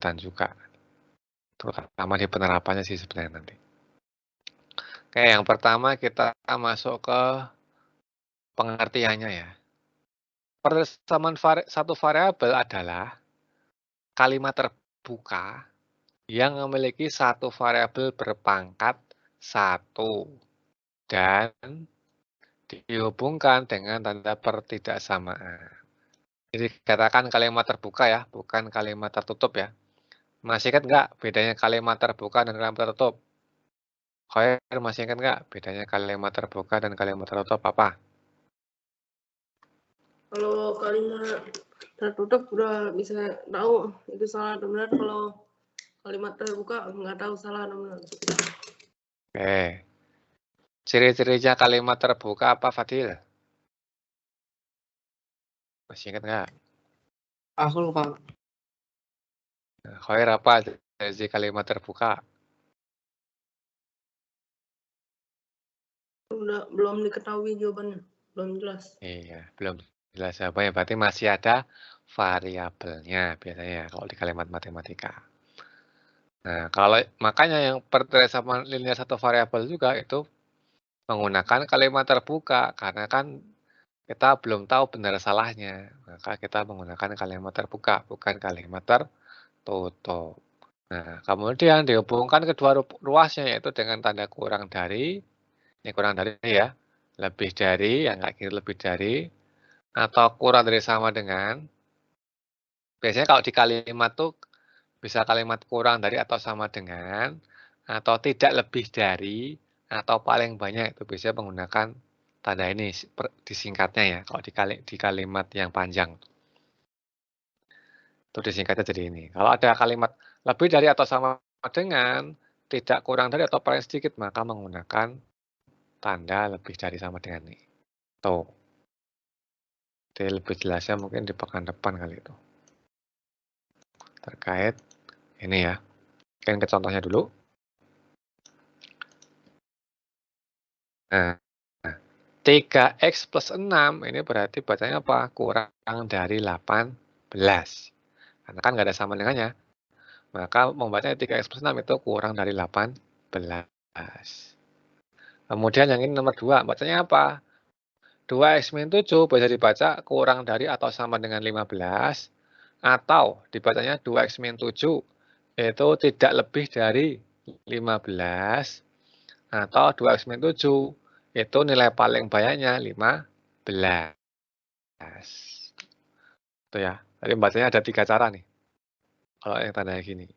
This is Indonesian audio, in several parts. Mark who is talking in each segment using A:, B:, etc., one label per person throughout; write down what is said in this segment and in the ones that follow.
A: kesulitan juga. Terutama di penerapannya sih sebenarnya nanti. Oke, yang pertama kita masuk ke pengertiannya ya. Persamaan satu variabel adalah kalimat terbuka yang memiliki satu variabel berpangkat 1 dan dihubungkan dengan tanda pertidaksamaan. Jadi katakan kalimat terbuka ya, bukan kalimat tertutup ya. Masih ingat nggak bedanya kalimat terbuka dan kalimat tertutup? Khair masih ingat nggak bedanya kalimat terbuka dan kalimat tertutup apa?
B: Kalau kalimat tertutup udah bisa tahu itu salah atau benar. Kalau kalimat terbuka nggak tahu salah atau benar.
A: Oke. Ciri-cirinya kalimat terbuka apa, Fadil? Masih ingat nggak?
B: Aku lupa.
A: Khair apa ciri kalimat terbuka?
B: Belum diketahui jawabannya, belum jelas.
A: Iya, belum jelas jawabannya. Berarti masih ada variabelnya biasanya ya, kalau di kalimat matematika. Nah, kalau makanya yang persamaan linear satu variabel juga itu menggunakan kalimat terbuka karena kan kita belum tahu benar salahnya. Maka kita menggunakan kalimat terbuka, bukan kalimat tertutup. Nah, kemudian dihubungkan kedua ruasnya yaitu dengan tanda kurang dari, ini kurang dari ya, lebih dari, yang kayak gini lebih dari, atau kurang dari sama dengan. Biasanya kalau di kalimat tuh bisa kalimat kurang dari atau sama dengan, atau tidak lebih dari, atau paling banyak itu biasanya menggunakan tanda ini disingkatnya ya, kalau di kalimat yang panjang. Itu disingkatnya jadi ini. Kalau ada kalimat lebih dari atau sama dengan, tidak kurang dari atau paling sedikit, maka menggunakan tanda lebih dari sama dengan ini. Tuh. Jadi lebih jelasnya mungkin di pekan depan kali itu. Terkait ini ya. Mungkin ke contohnya dulu. Nah, 3x plus 6 ini berarti bacanya apa? Kurang dari 18. Karena kan nggak ada sama dengannya. Maka membacanya 3x plus 6 itu kurang dari 18. Kemudian yang ini nomor 2, bacanya apa? 2x min 7 bisa dibaca kurang dari atau sama dengan 15. Atau dibacanya 2x min 7 itu tidak lebih dari 15. Atau 2x min 7 itu nilai paling banyaknya 15. Itu ya. Jadi bacanya ada 3 cara nih. Kalau yang tandanya gini.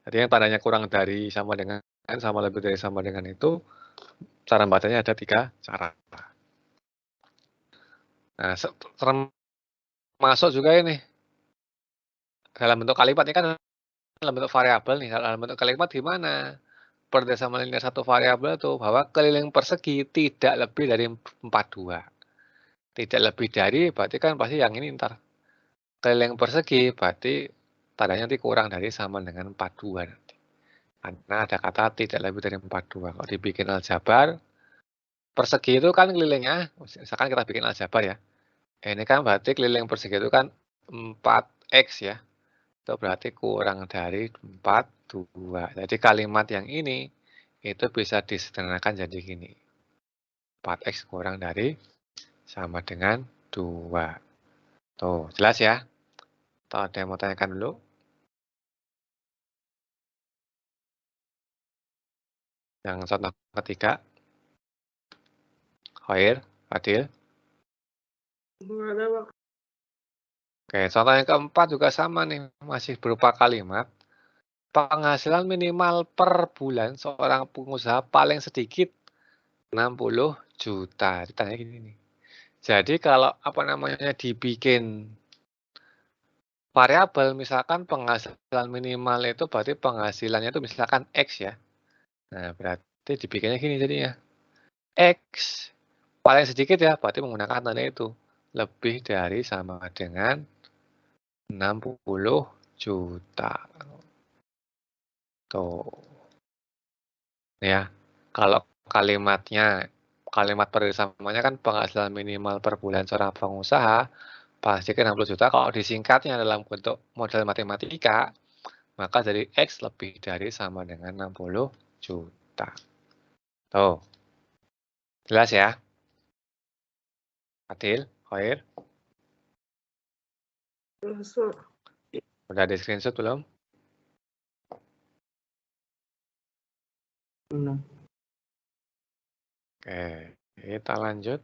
A: Jadi yang tandanya kurang dari sama dengan, sama lebih dari sama dengan itu, cara bacanya ada 3 cara. Nah, termasuk juga ini. Dalam bentuk kalimat ini kan dalam bentuk variabel nih. Dalam bentuk kalimat gimana? Persamaan linear satu variabel itu bahwa keliling persegi tidak lebih dari 42. Tidak lebih dari berarti kan pasti yang ini ntar. Keliling persegi berarti tandanya nanti kurang dari sama dengan 42 nanti. Karena ada kata tidak lebih dari 42. Kalau dibikin aljabar, persegi itu kan kelilingnya, misalkan kita bikin aljabar ya. Ini kan berarti keliling persegi itu kan 4x ya. Itu berarti kurang dari 42. Jadi kalimat yang ini itu bisa disederhanakan jadi gini. 4x kurang dari sama dengan 2. Tuh, jelas ya? Atau ada yang mau tanyakan dulu? Yang contoh ketiga. Khair, Fadil. Oke, contoh yang keempat juga sama nih, masih berupa kalimat. Penghasilan minimal per bulan seorang pengusaha paling sedikit 60 juta. Ditanya gini nih. Jadi kalau apa namanya dibikin variabel, misalkan penghasilan minimal itu berarti penghasilannya itu misalkan X ya. Nah, berarti dibikinnya gini jadinya. X paling sedikit ya, berarti menggunakan tanda itu. Lebih dari sama dengan 60 juta. Tuh. Ya, kalau kalimat persamanya kan penghasilan minimal per bulan seorang pengusaha, pasti kan 60 juta. Kalau disingkatnya dalam bentuk model matematika, maka dari X lebih dari sama dengan 60 juta. Tuh. Jelas ya? Adil, Khair?
B: Jelas.
A: Udah di screenshot belum?
B: Belum.
A: Oke, kita lanjut.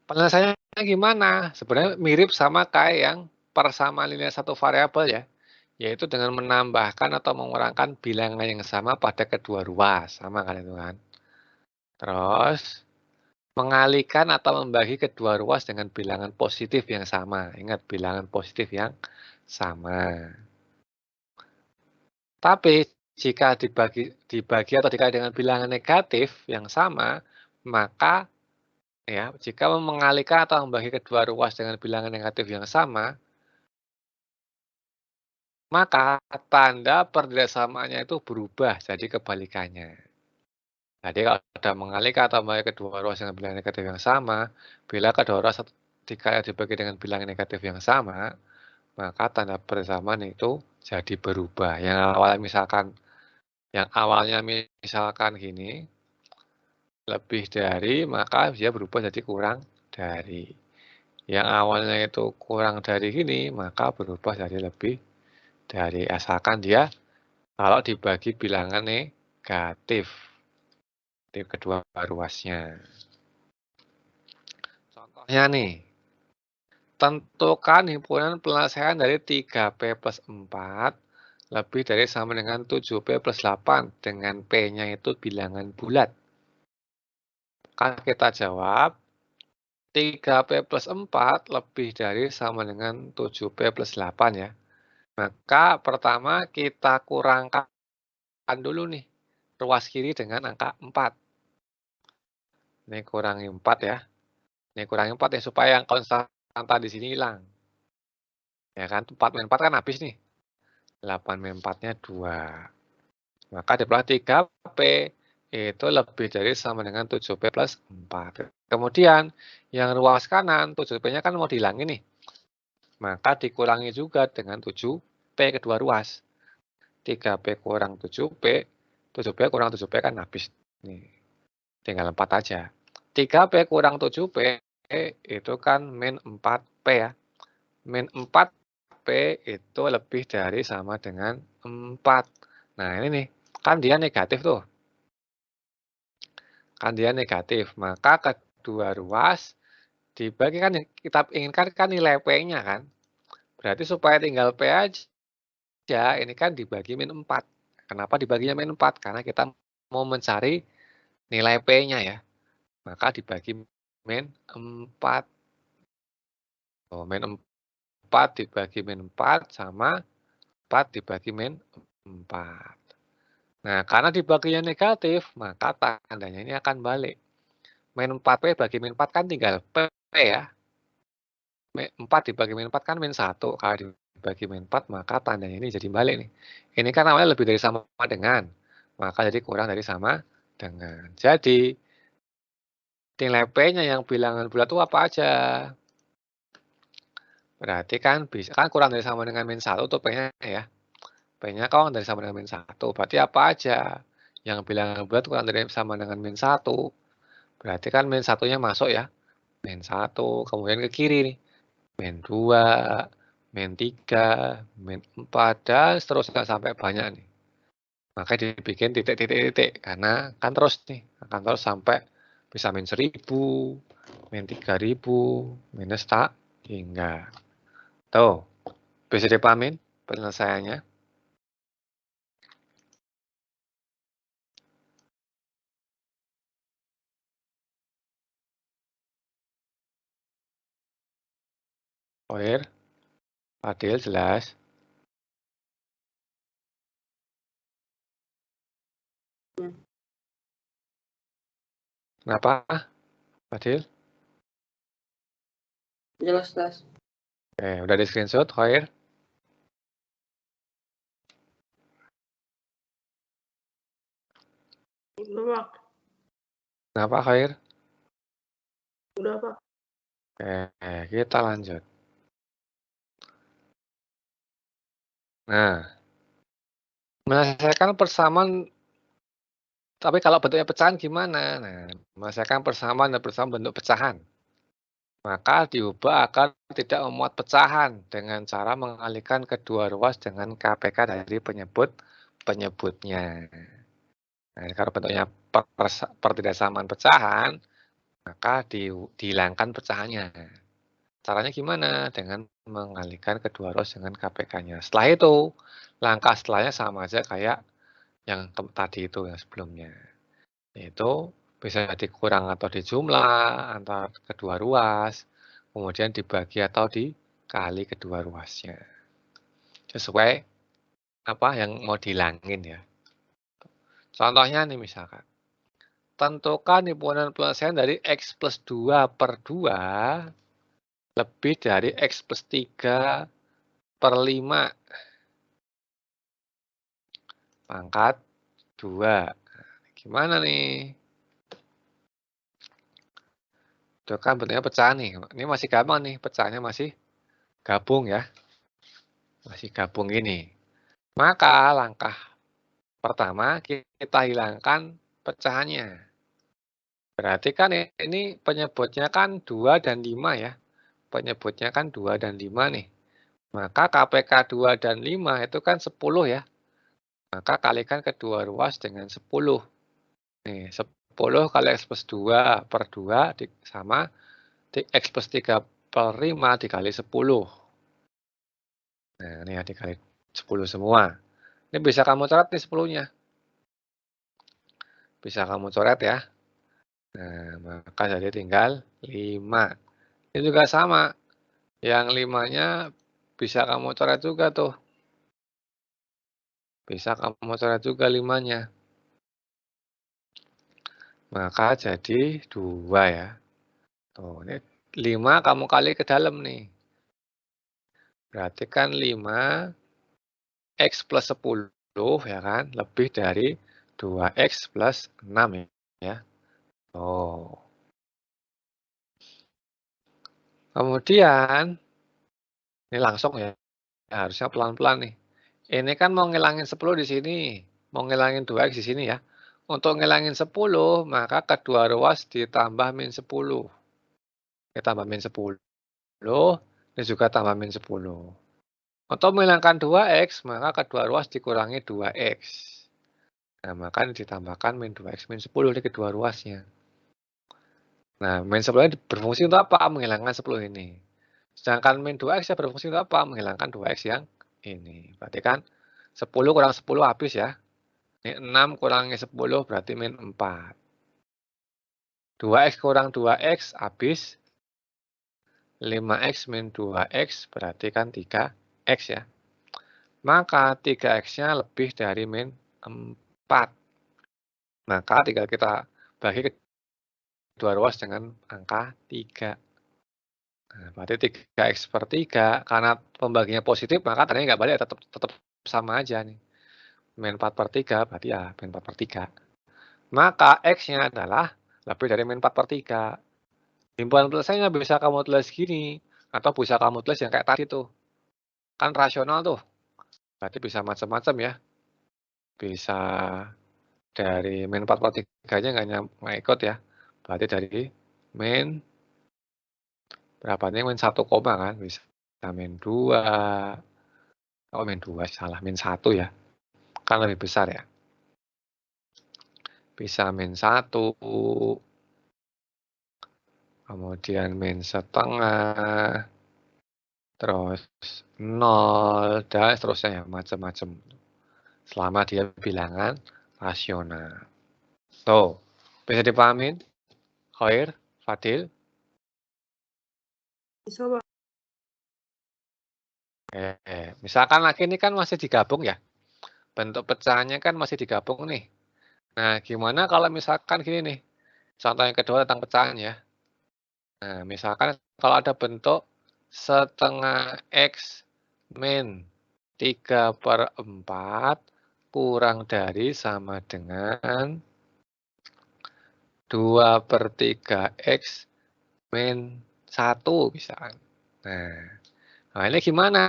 A: Penyelesaiannya gimana? Sebenarnya mirip sama kayak yang persamaan linear satu variabel ya, yaitu dengan menambahkan atau mengurangkan bilangan yang sama pada kedua ruas, sama kan itu kan. Terus mengalihkan atau membagi kedua ruas dengan bilangan positif yang sama. Ingat, bilangan positif yang sama. Tapi jika dibagi atau dikali dengan bilangan negatif yang sama, maka ya, jika mengalihkan atau membagi kedua ruas dengan bilangan negatif yang sama, maka tanda perdesamaannya itu berubah jadi kebalikannya. Jadi kalau ada mengalihkan atau membagi kedua ruas dengan bilangan negatif yang sama, bila kedua ruas dibagi dengan bilangan negatif yang sama, maka tanda persamaan itu jadi berubah. Yang awalnya misalkan gini, lebih dari, maka dia berubah jadi kurang dari. Yang awalnya itu kurang dari gini, maka berubah jadi lebih dari. Asalkan dia kalau dibagi bilangan negatif di kedua ruasnya. Contohnya nih, tentukan himpunan penyelesaian dari 3P plus 4 lebih dari sama dengan 7P plus 8 dengan P-nya itu bilangan bulat. Maka kita jawab 3P plus 4 lebih dari sama dengan 7P plus 8 ya. Maka pertama kita kurangkan dulu nih ruas kiri dengan angka 4. Ini kurangi 4 ya. Ini kurangi 4 ya supaya yang konstan di sini hilang. Ya kan, 4 min 4 kan habis nih. 8 min 4-nya 2. Maka dibagi 3P itu lebih dari sama dengan 7P plus 4. Kemudian yang ruas kanan 7P-nya kan mau dihilangin nih. Maka dikurangi juga dengan 7P kedua ruas. 3P kurang 7P, 7P kurang 7P kan habis nih. Tinggal 4 aja. 3P kurang 7P itu kan min 4P ya. Min 4P itu lebih dari sama dengan 4. Nah ini nih, kan dia negatif tuh. Kan dia negatif, maka kedua ruas dibagi kan kita inginkan kan nilai P-nya kan. Berarti supaya tinggal P aja, ini kan dibagi min 4. Kenapa dibaginya min 4? Karena kita mau mencari nilai P-nya ya. Maka dibagi min 4. Oh, min 4 dibagi min 4 sama 4 dibagi min 4. Nah, karena dibaginya negatif, maka tandanya ini akan balik. Min 4P bagi min 4 kan tinggal P ya. 4 dibagi min 4 kan min 1. Kalau dibagi min 4, maka tandanya ini jadi balik nih. Ini kan awalnya lebih dari sama dengan. Maka jadi kurang dari sama dengan. Jadi, nilai P-nya yang bilangan bulat itu apa aja? Berarti kan bisa kan kurang dari sama dengan min 1 tuh P-nya ya. P-nya kurang dari sama dengan min 1. Berarti apa aja? Yang bilangan bulat kurang dari sama dengan min 1. Berarti kan min 1-nya masuk ya. Min 1, kemudian ke kiri nih. Min 2, min 3, min 4, dan seterusnya sampai banyak nih. Maka dibikin titik-titik-titik. Karena kan terus nih. Akan terus sampai bisa min 1000, min 3000, minus tak hingga. Tuh, bisa dipahamin penyelesaiannya. Clear? Adil, jelas? Kenapa, Adil?
B: Jelas.
A: Oke, udah di screenshot, Khair?
B: Udah, Pak.
A: Kenapa, Khair?
B: Udah, Pak.
A: Oke, kita lanjut. Nah, menyelesaikan persamaan, tapi kalau bentuknya pecahan gimana? Nah, menyelesaikan persamaan dan persamaan bentuk pecahan. Maka diubah agar tidak memuat pecahan dengan cara mengalihkan kedua ruas dengan KPK dari penyebutnya. Nah, kalau bentuknya pertidaksamaan pecahan, maka dihilangkan pecahannya. Caranya gimana? Dengan mengalihkan kedua ruas dengan KPK-nya. Setelah itu, langkah setelahnya sama aja kayak yang tadi itu, yang sebelumnya. Yaitu bisa dikurang atau dijumlah antara kedua ruas, kemudian dibagi atau dikali kedua ruasnya. Sesuai apa yang mau dihilangin ya. Contohnya nih misalkan, tentukan himpunan penyelesaian dari X plus 2 per 2 lebih dari X plus 3 per 5 pangkat 2. Gimana nih? Itu kan bentuknya pecahan nih. Ini masih gampang nih, pecahannya masih gabung ya. Masih gabung ini. Maka langkah pertama kita hilangkan pecahannya. Berarti kan ini penyebutnya kan 2 dan 5 ya. Penyebutnya kan 2 dan 5 nih. Maka KPK 2 dan 5 itu kan 10 ya. Maka kalikan kedua ruas dengan 10. Nih, 10 kali X plus 2 per 2 sama X plus 3 per 5 dikali 10. Nah, ini ya dikali 10 semua. Ini bisa kamu coret nih 10-nya. Bisa kamu coret ya. Nah, maka jadi tinggal 5. Ini juga sama. Yang 5-nya bisa kamu coret juga tuh. Bisa kamu coret juga 5-nya. Maka jadi 2 ya. Tuh, ini 5 kamu kali ke dalam nih. Berarti kan 5 X plus 10 ya kan, lebih dari 2X plus 6 ya. Oh. Kemudian, ini langsung ya, harusnya pelan-pelan nih. Ini kan mau ngilangin 10 di sini, mau ngilangin 2X di sini ya. Untuk ngilangin 10, maka kedua ruas ditambah min 10. Ditambah min 10, ini juga tambah min 10. Untuk menghilangkan 2X, maka kedua ruas dikurangi 2X. Nah, maka ditambahkan min 2X min 10 di kedua ruasnya. Nah, min 10 ini berfungsi untuk apa? Menghilangkan 10 ini. Sedangkan min 2X ya berfungsi untuk apa? Menghilangkan 2X yang ini. Berarti kan 10 kurang 10 habis ya. Ini 6 kurangi 10 berarti min 4. 2X kurang 2X habis. 5X min 2X berarti kan 3X ya. Maka 3X-nya lebih dari min 4. Maka tinggal kita bagi kedua ruas dengan angka 3. Nah, berarti 3X per 3, karena pembaginya positif, maka tadinya nggak balik, tetap sama aja nih. Min 4 per 3, berarti ya min 4 per 3. Maka X-nya adalah lebih dari min 4 per 3. Himpunan penyelesaiannya bisa kamu tulis gini, atau bisa kamu tulis yang kayak tadi tuh. Kan rasional tuh. Berarti bisa macam-macam ya. Bisa dari min 4 per 3-nya nggak ikut ya. Berarti dari min, berapa nih, min 1 koma kan. Bisa min 2. Oh, min 2, salah. Min 1 ya. Kan lebih besar ya. Bisa min 1. Kemudian min setengah. Terus 0, dan seterusnya ya, macam-macam. Selama dia bilangan rasional. Tuh, bisa dipahamin? Khair, Fadil?
B: Bisa, Pak.
A: Misalkan lagi ini kan masih digabung ya. Bentuk pecahannya kan masih digabung nih. Nah, gimana kalau misalkan gini nih. Contoh yang kedua tentang pecahan ya. Nah, misalkan kalau ada bentuk setengah X min 3/4 kurang dari sama dengan 2/3X min 1 misalkan. Nah, ini gimana?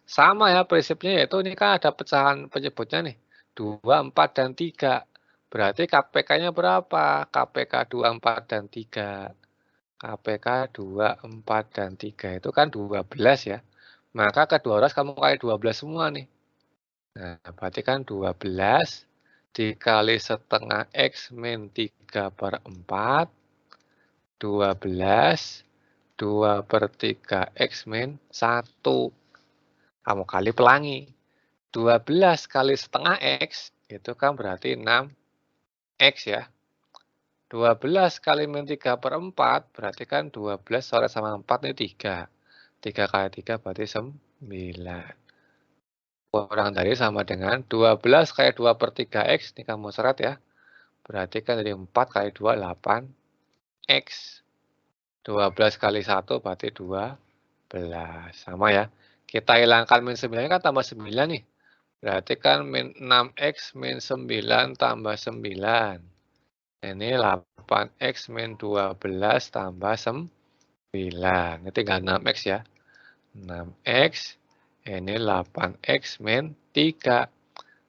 A: Sama ya prinsipnya, yaitu ini kan ada pecahan penyebutnya nih, 2, 4, dan 3. Berarti KPK-nya berapa? KPK 2, 4, dan 3. KPK 2, 4, dan 3 itu kan 12 ya. Maka kedua ruas kamu kali 12 semua nih. Nah, berarti kan 12 dikali setengah X min 3/4, 12, 2/3 X min 1. Kamu kali pelangi. 12 kali setengah X, itu kan berarti 6X ya. 12 kali min 3/4, berarti kan 12 sore sama 4 ini 3. 3 kali 3 berarti 9. Kurang dari sama dengan 12 kali 2/3X, ini kamu seret ya. Berarti kan dari 4 kali 2, 8X. 12 kali 1 berarti 12. Sama ya. Kita hilangkan min 9 kan tambah 9 nih. Berarti kan min 6X min 9 tambah 9. Ini 8X min 12 tambah 9. Ini tinggal 6X ya. 6X. Ini 8X min 3.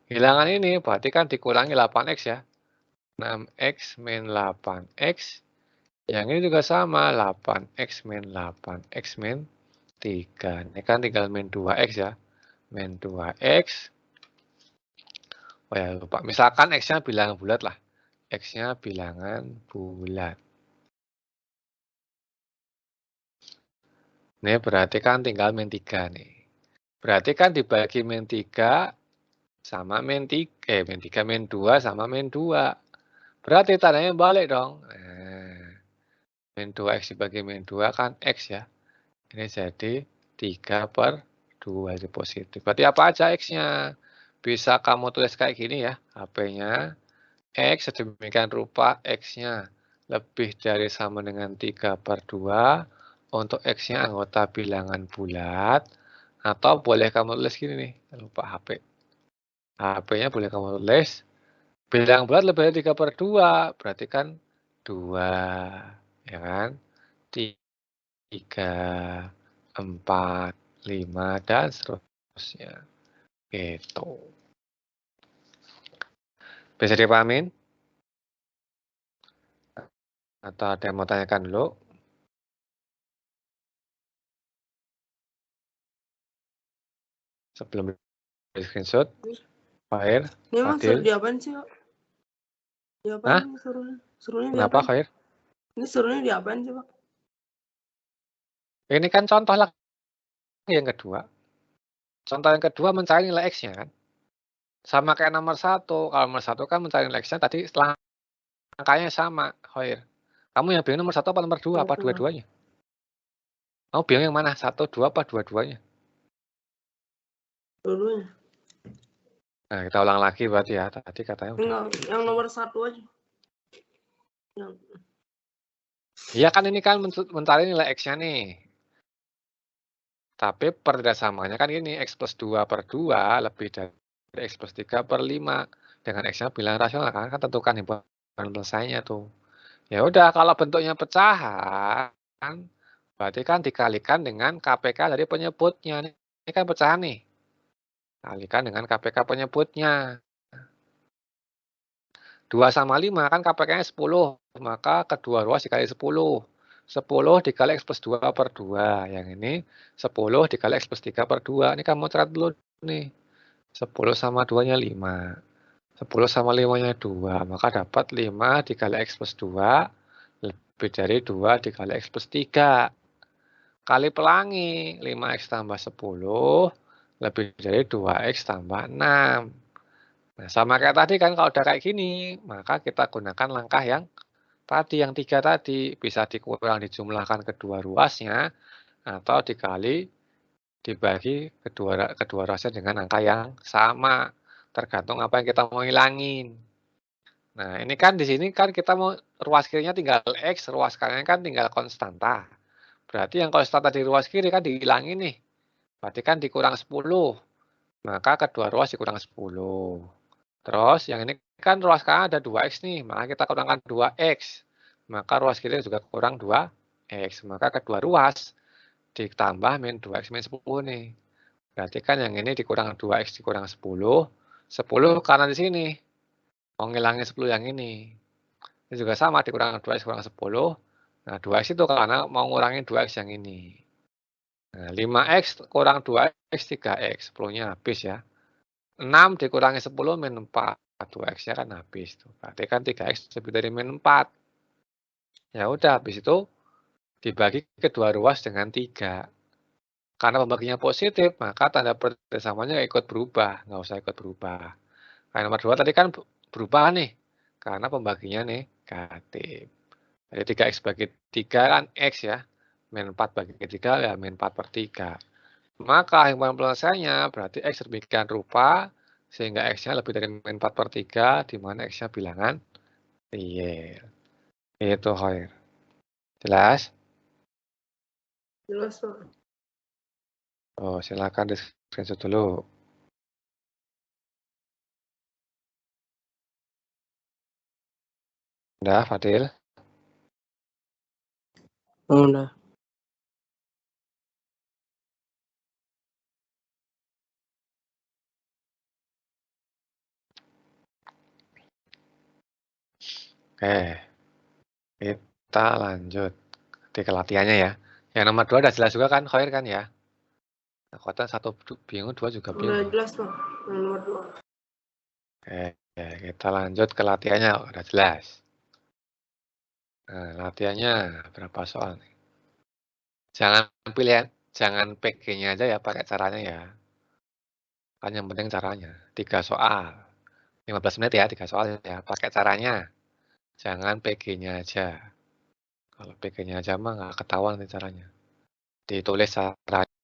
A: Hilangan ini berarti kan dikurangi 8X ya. 6X min 8X. Yang ini juga sama. 8X min 8X min 3. Ini kan tinggal min 2X ya. Min 2X. Oh ya lupa. Misalkan X-nya bilangan bulat lah. X-nya bilangan bulat. Ini berarti kan tinggal min 3 nih. Berarti kan dibagi min 3 sama min 3. Min 3 min 2 sama min 2. Berarti tandanya balik dong. Min 2X dibagi min 2 kan X ya. Ini jadi 3/2 itu positif. Berarti apa aja X-nya? Bisa kamu tulis kayak gini ya. HP-nya X sedemikian rupa X-nya lebih dari sama dengan 3/2 untuk X-nya anggota bilangan bulat. Atau boleh kamu tulis gini nih. Lupa HP. HP-nya boleh kamu tulis. Bilangan bulat lebih dari 3/2. Berarti kan 2. Ya kan? 3, 4, 5, dan seterusnya. Gitu. Bisa dipahamin? Atau ada yang mau tanyakan dulu? Sebelum di screenshot. Khair,
B: Ini emang
A: Fadil.
B: di apaan sih, Pak? Di apaan ini suruhnya? Suruhnya di
A: Kenapa,
B: apaan?
A: Khair?
B: Ini suruhnya di apaan sih, Pak?
A: Ini kan contoh lagi yang kedua. Contoh yang kedua mencari nilai X-nya kan. Sama kayak nomor 1. Kalau nomor 1 kan mencari nilai X-nya tadi angkanya sama, Khair. Kamu yang bingung nomor 1 apa nomor 2? Apa dua-duanya? Kamu bingung yang mana? 1, 2, apa dua-duanya?
B: Dua-duanya.
A: Nah, kita ulang lagi berarti ya. Tadi katanya udah.
B: Enggak, yang nomor 1 aja. Yang...
A: Iya kan ini kan mencari nilai X-nya nih. Tapi perdasamannya kan ini X plus 2/2 lebih dari X plus 3/5. Dengan X-nya bilangan rasional kan tentukan himpunan selesainya tuh. Ya udah kalau bentuknya pecahan, berarti kan dikalikan dengan KPK dari penyebutnya. Ini kan pecahan nih. Kalikan dengan KPK penyebutnya. 2 sama 5 kan KPK-nya 10. Maka kedua ruas dikali 10. 10 dikali X plus 2/2. Yang ini 10 dikali X plus 3/2. Ini kamu catat dulu nih. 10 sama 2-nya 5. 10 sama 5-nya 2. Maka dapat 5 dikali X plus 2 lebih dari 2 dikali X plus 3. Kali pelangi. 5X tambah 10 lebih dari 2X tambah 6. Nah, sama kayak tadi kan kalau udah kayak gini, maka kita gunakan langkah yang tadi, yang 3 tadi. Bisa dikurang dijumlahkan kedua ruasnya, atau dibagi kedua ruasnya dengan angka yang sama. Tergantung apa yang kita mau hilangin. Nah, ini kan di sini kan kita mau ruas kirinya tinggal X, ruas kanannya kan tinggal konstanta. Berarti yang konstanta di ruas kiri kan dihilangin nih. Berarti kan dikurang 10. Maka kedua ruas dikurang 10. Terus yang ini kan ruas kanan ada 2X nih, maka kita kurangkan 2X. Maka ruas kiri juga kurang 2X. Maka kedua ruas ditambah min 2X min 10 nih. Berarti kan yang ini dikurang 2x dikurang 10. 10 karena di sini. Mau ngilangin 10 yang ini. Ini juga sama, dikurang 2x kurang 10. Nah, 2x itu karena mau ngurangin 2x yang ini. Nah, 5x kurang 2x, 3x. 10-nya habis ya. 6 dikurangi 10 min 4. 2x-nya kan habis. Berarti kan 3x lebih dari min 4. Ya udah, habis itu dibagi kedua ruas dengan 3. Karena pembaginya positif, maka tanda persamaan-nya ikut berubah. Nggak usah ikut berubah. Nah, nomor 2 tadi kan berubah nih. Karena pembaginya negatif. Jadi 3x bagi 3 kan x ya. Min 4 bagi 3 ya min 4 per 3. Maka himpunan penyelesaiannya berarti x sedemikian rupa sehingga x-nya lebih dari min 4 per 3 di mana x-nya bilangan real. Itu Khair. Jelas?
B: Jelas, Pak.
A: Oh, silakan di screenshot dulu. Udah, Fadil?
B: Oh, udah.
A: Oke. Kita lanjut ke latihannya ya. Yang nomor 2 udah jelas juga kan, Khair kan ya? Nah, kota 1 bingung, 2 juga
B: Udah
A: bingung.
B: jelas, Pak. Yang nomor 2.
A: Oke, kita lanjut ke latihannya, udah jelas. Nah, latihannya berapa soal nih? Jangan PG-nya aja ya, pakai caranya ya. Kan yang penting caranya. 3 soal. 15 menit ya, 3 soal ya. Pakai caranya. Jangan PG-nya aja. Kalau PG-nya aja mah nggak ketahuan nih caranya. Ditulis caranya.